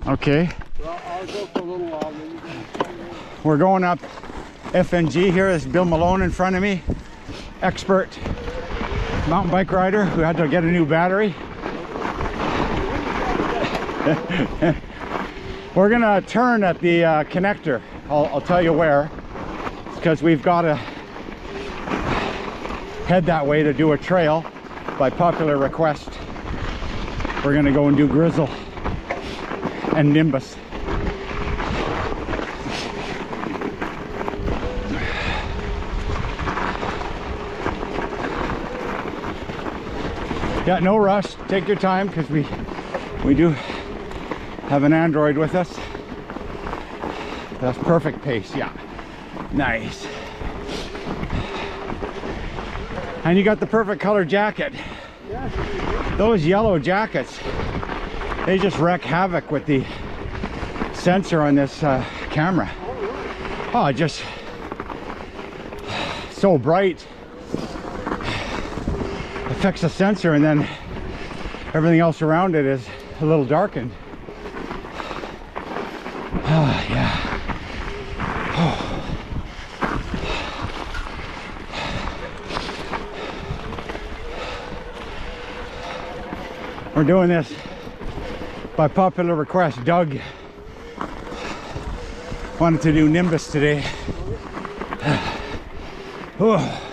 Okay. Well, I'll go for a little while. Then you guys We're going up FNG here. There's Bill Malone in front of me. Expert mountain bike rider who had to get a new battery. We're gonna turn at the connector. I'll tell you where. It's because we've got to head that way to do a trail by popular request. We're gonna go and do Grizzle and Nimbus. Yeah, no rush. Take your time because we do have an Android with us. That's perfect pace. Yeah, nice. And you got the perfect color jacket. Those yellow jackets, they just wreak havoc with the sensor on this camera. Oh, just so bright. Affects the sensor, and then everything else around it is a little darkened. Oh, yeah. Oh. We're doing this by popular request. Doug wanted to do Nimbus today. Oh.